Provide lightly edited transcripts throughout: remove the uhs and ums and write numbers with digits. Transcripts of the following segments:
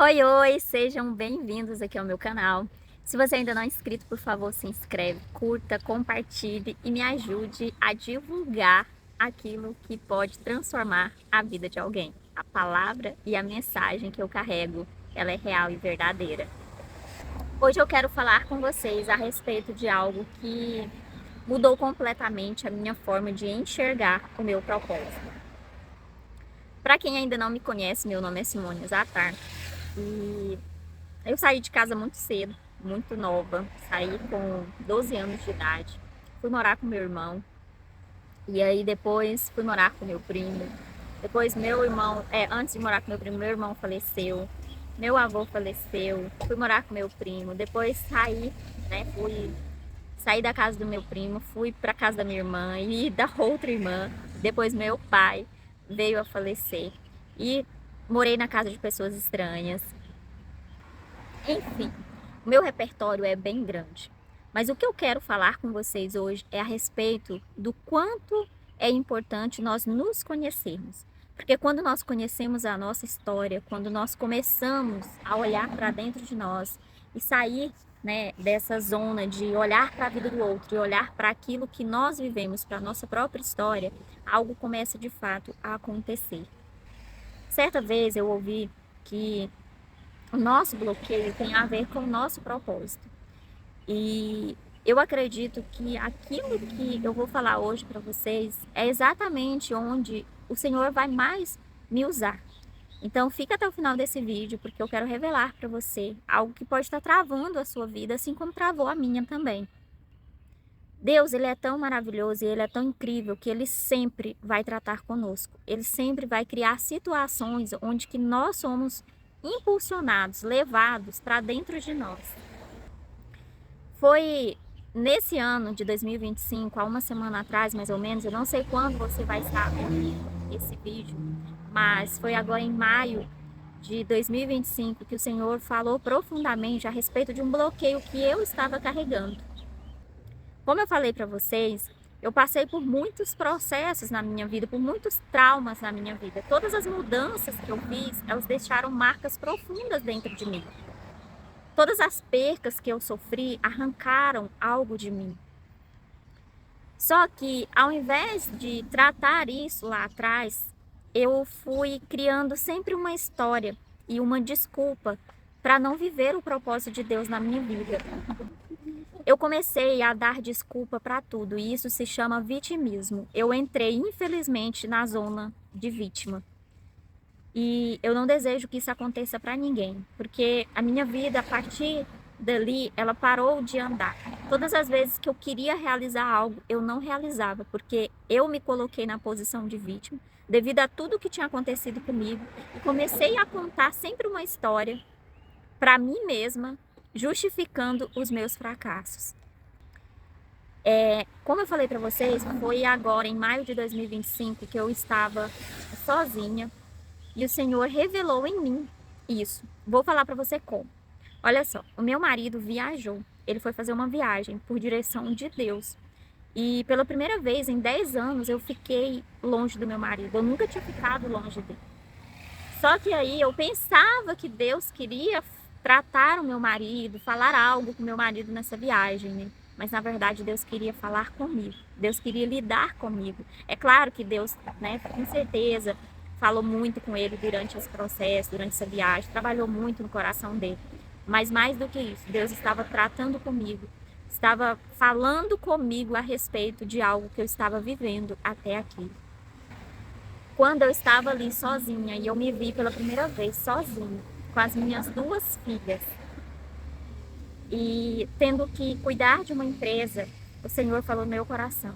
Oi, oi, sejam bem-vindos aqui ao meu canal. Se você ainda não é inscrito, por favor, se inscreve, curta, compartilhe e me ajude a divulgar aquilo que pode transformar a vida de alguém. A palavra e a mensagem que eu carrego, ela é real e verdadeira. Hoje eu quero falar com vocês a respeito de algo que mudou completamente a minha forma de enxergar o meu propósito. Para quem ainda não me conhece, meu nome é Simone Zatar e eu saí de casa muito cedo, muito nova, saí com 12 anos de idade, fui morar com meu irmão, e aí depois fui morar com meu primo, depois meu irmão, antes de morar com meu primo, meu irmão faleceu, meu avô faleceu, fui morar com meu primo, depois saí, né, saí da casa do meu primo, fui para casa da minha irmã e da outra irmã, depois meu pai veio a falecer, e morei na casa de pessoas estranhas. Enfim, o meu repertório é bem grande, mas o que eu quero falar com vocês hoje é a respeito do quanto é importante nós nos conhecermos. Porque quando nós conhecemos a nossa história, quando nós começamos a olhar para dentro de nós e sair, né, dessa zona de olhar para a vida do outro e olhar para aquilo que nós vivemos, para a nossa própria história, algo começa de fato a acontecer. Certa vez eu ouvi que o nosso bloqueio tem a ver com o nosso propósito. E eu acredito que aquilo que eu vou falar hoje para vocês é exatamente onde o Senhor vai mais me usar. Então fica até o final desse vídeo, porque eu quero revelar para você algo que pode estar travando a sua vida, assim como travou a minha também. Deus, ele é tão maravilhoso e ele é tão incrível que ele sempre vai tratar conosco. Ele sempre vai criar situações onde que nós somos impulsionados, levados para dentro de nós. Foi nesse ano de 2025, há uma semana atrás, mais ou menos, eu não sei quando você vai estar ouvindo esse vídeo, mas foi agora em maio de 2025 que o Senhor falou profundamente a respeito de um bloqueio que eu estava carregando. Como eu falei para vocês, eu passei por muitos processos na minha vida, por muitos traumas na minha vida. Todas as mudanças que eu fiz, elas deixaram marcas profundas dentro de mim. Todas as percas que eu sofri arrancaram algo de mim. Só que, ao invés de tratar isso lá atrás, eu fui criando sempre uma história e uma desculpa para não viver o propósito de Deus na minha vida. Eu comecei a dar desculpa para tudo e isso se chama vitimismo. Eu entrei, infelizmente, na zona de vítima. E eu não desejo que isso aconteça para ninguém, porque a minha vida, a partir dali, ela parou de andar. Todas as vezes que eu queria realizar algo, eu não realizava, porque eu me coloquei na posição de vítima, devido a tudo que tinha acontecido comigo, e comecei a contar sempre uma história para mim mesma, justificando os meus fracassos. Como eu falei para vocês, foi agora em maio de 2025 que eu estava sozinha e o Senhor revelou em mim isso. Vou falar para você como. Olha só, o meu marido viajou. Ele foi fazer uma viagem por direção de Deus. E pela primeira vez em 10 anos eu fiquei longe do meu marido. Eu nunca tinha ficado longe dele. Só que aí eu pensava que Deus queria tratar o meu marido, falar algo com o meu marido nessa viagem, né? Mas na verdade Deus queria falar comigo. Deus queria lidar comigo. É claro que Deus, né, com certeza, falou muito com ele durante esse processo, durante essa viagem, trabalhou muito no coração dele. Mas mais do que isso, Deus estava tratando comigo, estava falando comigo a respeito de algo que eu estava vivendo até aqui. Quando eu estava ali sozinha e eu me vi pela primeira vez sozinha, com as minhas 2 filhas, e tendo que cuidar de uma empresa, o Senhor falou no meu coração: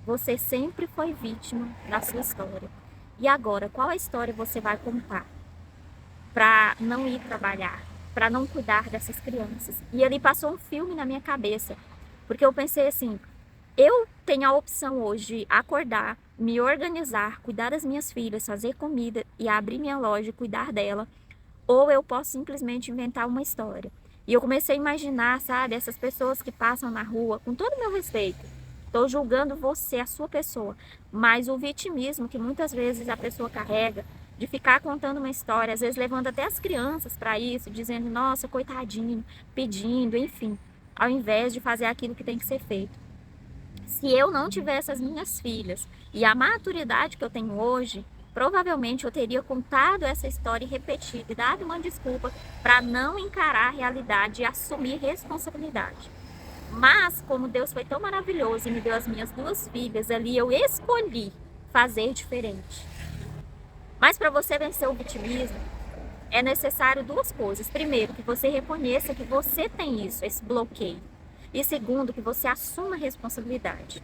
você sempre foi vítima da sua história. E agora, qual a história você vai contar para não ir trabalhar, para não cuidar dessas crianças? E ali passou um filme na minha cabeça, porque eu pensei assim: eu tenho a opção hoje de acordar, me organizar, cuidar das minhas filhas, fazer comida e abrir minha loja e cuidar dela, ou eu posso simplesmente inventar uma história. E eu comecei a imaginar, sabe, essas pessoas que passam na rua, com todo o meu respeito, estou julgando você, a sua pessoa, mas o vitimismo que muitas vezes a pessoa carrega de ficar contando uma história, às vezes levando até as crianças para isso, dizendo, nossa, coitadinho, pedindo, enfim, ao invés de fazer aquilo que tem que ser feito. Se eu não tivesse as minhas filhas e a maturidade que eu tenho hoje, provavelmente eu teria contado essa história e repetido e dado uma desculpa para não encarar a realidade e assumir responsabilidade. Mas, como Deus foi tão maravilhoso e me deu as minhas 2 filhas ali, eu escolhi fazer diferente. Mas para você vencer o vitimismo, é necessário 2 coisas. Primeiro, que você reconheça que você tem isso, esse bloqueio. E segundo, que você assuma a responsabilidade.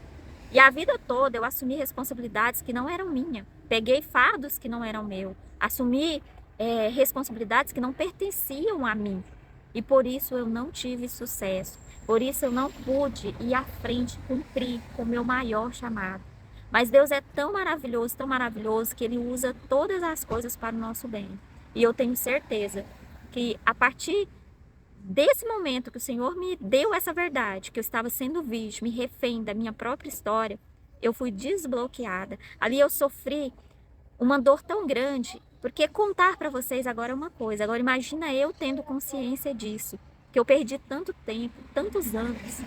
E a vida toda eu assumi responsabilidades que não eram minhas. Peguei fardos que não eram meus. Assumi responsabilidades que não pertenciam a mim. E por isso eu não tive sucesso. Por isso eu não pude ir à frente, cumprir com o meu maior chamado. Mas Deus é tão maravilhoso, que Ele usa todas as coisas para o nosso bem. E eu tenho certeza que a partir desse momento que o Senhor me deu essa verdade, que eu estava sendo vítima e refém da minha própria história, eu fui desbloqueada. Ali eu sofri uma dor tão grande, porque contar para vocês agora é uma coisa. Agora imagina eu tendo consciência disso, que eu perdi tanto tempo, tantos anos,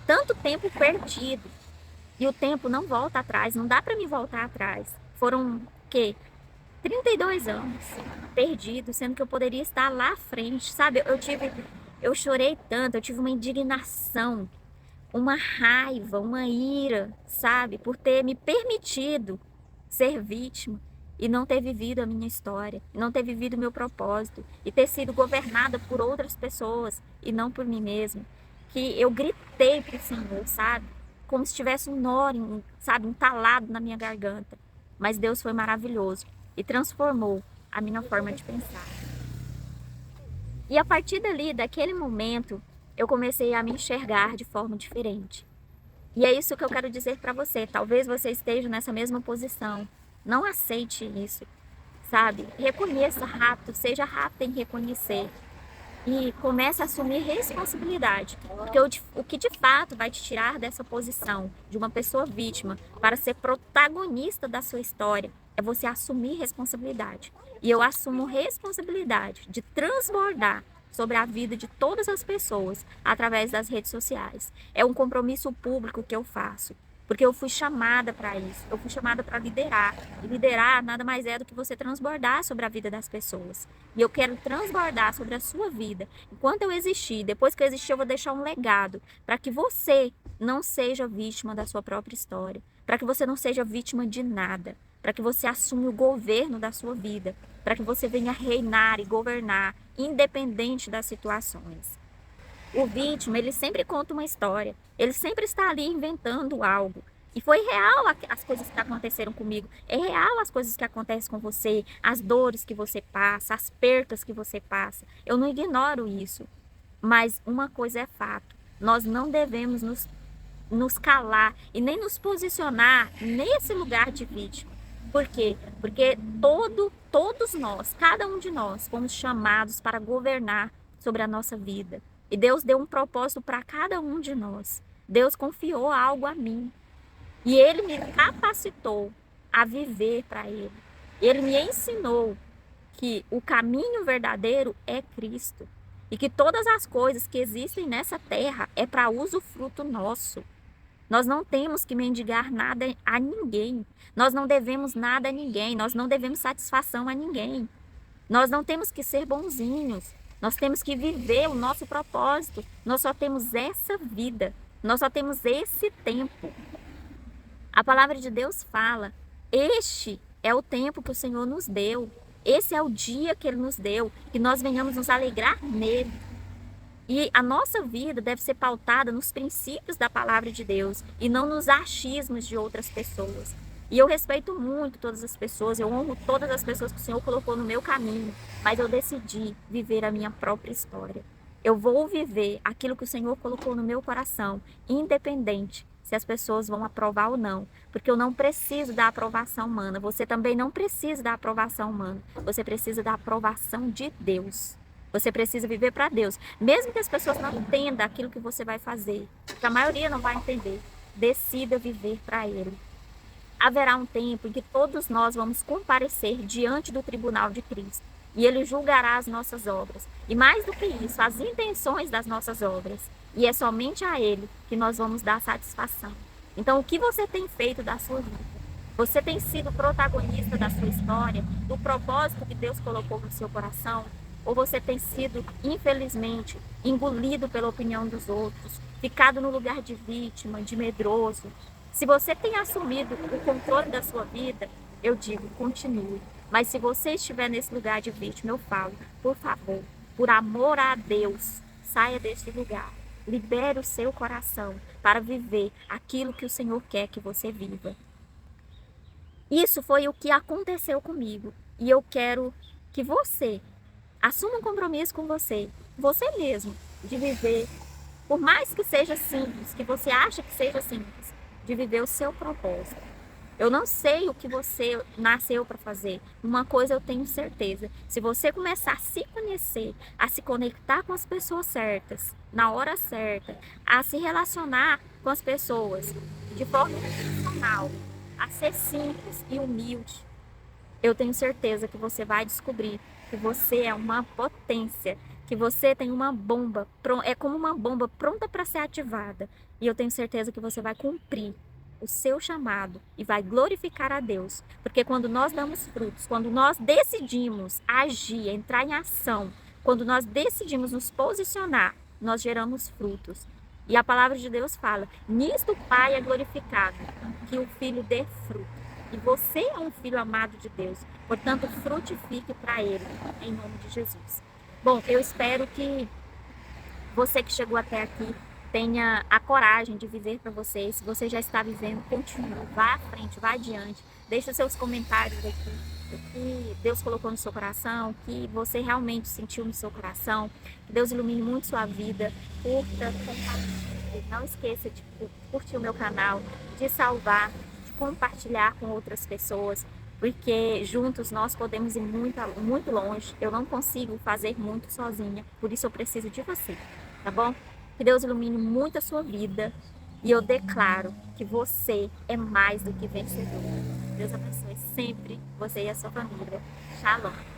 tanto tempo perdido. E o tempo não volta atrás, não dá para me voltar atrás. Foram, 32 anos perdidos, sendo que eu poderia estar lá à frente, sabe? Eu chorei tanto, eu tive uma indignação, uma raiva, uma ira, sabe? Por ter me permitido ser vítima e não ter vivido a minha história, não ter vivido o meu propósito e ter sido governada por outras pessoas e não por mim mesma. Que eu gritei pro Senhor, sabe? Como se tivesse um nó, sabe? Entalado na minha garganta. Mas Deus foi maravilhoso e transformou a minha forma de pensar. E a partir dali, daquele momento, eu comecei a me enxergar de forma diferente. E é isso que eu quero dizer para você. Talvez você esteja nessa mesma posição. Não aceite isso, sabe? Reconheça rápido, seja rápido em reconhecer. E comece a assumir responsabilidade. Porque o que de fato vai te tirar dessa posição de uma pessoa vítima para ser protagonista da sua história é você assumir responsabilidade. E eu assumo responsabilidade de transbordar sobre a vida de todas as pessoas através das redes sociais. É um compromisso público que eu faço, porque eu fui chamada para isso, eu fui chamada para liderar. E liderar nada mais é do que você transbordar sobre a vida das pessoas. E eu quero transbordar sobre a sua vida. Enquanto eu existir, depois que eu existir, eu vou deixar um legado para que você não seja vítima da sua própria história, para que você não seja vítima de nada, para que você assuma o governo da sua vida, para que você venha reinar e governar, independente das situações. O vítima, ele sempre conta uma história, ele sempre está ali inventando algo. E foi real as coisas que aconteceram comigo, é real as coisas que acontecem com você, as dores que você passa, as perdas que você passa. Eu não ignoro isso, mas uma coisa é fato, nós não devemos nos calar e nem nos posicionar nesse lugar de vítima. Por quê? Porque todos nós, cada um de nós, fomos chamados para governar sobre a nossa vida. E Deus deu um propósito para cada um de nós. Deus confiou algo a mim. E Ele me capacitou a viver para Ele. Ele me ensinou que o caminho verdadeiro é Cristo. E que todas as coisas que existem nessa terra é para usufruto nosso. Nós não temos que mendigar nada a ninguém. Nós não devemos nada a ninguém. Nós não devemos satisfação a ninguém. Nós não temos que ser bonzinhos. Nós temos que viver o nosso propósito. Nós só temos essa vida. Nós só temos esse tempo. A palavra de Deus fala: este é o tempo que o Senhor nos deu. Esse é o dia que Ele nos deu. Que nós venhamos nos alegrar nele. E a nossa vida deve ser pautada nos princípios da palavra de Deus e não nos achismos de outras pessoas. E eu respeito muito todas as pessoas, eu honro todas as pessoas que o Senhor colocou no meu caminho, mas eu decidi viver a minha própria história. Eu vou viver aquilo que o Senhor colocou no meu coração, independente se as pessoas vão aprovar ou não, porque eu não preciso da aprovação humana, você também não precisa da aprovação humana, você precisa da aprovação de Deus. Você precisa viver para Deus, mesmo que as pessoas não entendam aquilo que você vai fazer, porque a maioria não vai entender. Decida viver para Ele. haverá um tempo em que todos nós vamos comparecer diante do tribunal de Cristo. E ele julgará as nossas obras. E mais do que isso, as intenções das nossas obras. E é somente a ele que nós vamos dar satisfação. Então, o que você tem feito da sua vida? Você tem sido protagonista da sua história, do propósito que Deus colocou no seu coração? Ou você tem sido, infelizmente, engolido pela opinião dos outros, ficado no lugar de vítima, de medroso? Se você tem assumido o controle da sua vida, eu digo, continue. Mas se você estiver nesse lugar de vítima, eu falo, por favor, por amor a Deus, saia desse lugar. Libere o seu coração para viver aquilo que o Senhor quer que você viva. Isso foi o que aconteceu comigo. E eu quero que você assuma um compromisso com você mesmo, de viver, por mais que seja simples, que você acha que seja simples, de viver o seu propósito. Eu não sei o que você nasceu para fazer. Uma coisa eu tenho certeza. Se você começar a se conhecer, a se conectar com as pessoas certas, na hora certa, a se relacionar com as pessoas de forma intencional, a ser simples e humilde, eu tenho certeza que você vai descobrir que você é uma potência, que você tem uma bomba, é como uma bomba pronta para ser ativada. E eu tenho certeza que você vai cumprir o seu chamado e vai glorificar a Deus. Porque quando nós damos frutos, quando nós decidimos agir, entrar em ação, quando nós decidimos nos posicionar, nós geramos frutos. E a palavra de Deus fala, nisto o Pai é glorificado, que o Filho dê fruto. E você é um filho amado de Deus, portanto, frutifique para Ele, em nome de Jesus. Bom, eu espero que você que chegou até aqui tenha a coragem de viver para você. Se você já está vivendo, continue, vá à frente, vá adiante. Deixe seus comentários aqui, o que Deus colocou no seu coração, o que você realmente sentiu no seu coração. Que Deus ilumine muito sua vida. Curta, compartilhe. Não esqueça de curtir o meu canal, de salvar, de compartilhar com outras pessoas, porque juntos nós podemos ir muito, muito longe. Eu não consigo fazer muito sozinha, por isso eu preciso de você, tá bom? Que Deus ilumine muito a sua vida e eu declaro que você é mais do que vencedor. Deus abençoe sempre você e a sua família. Shalom.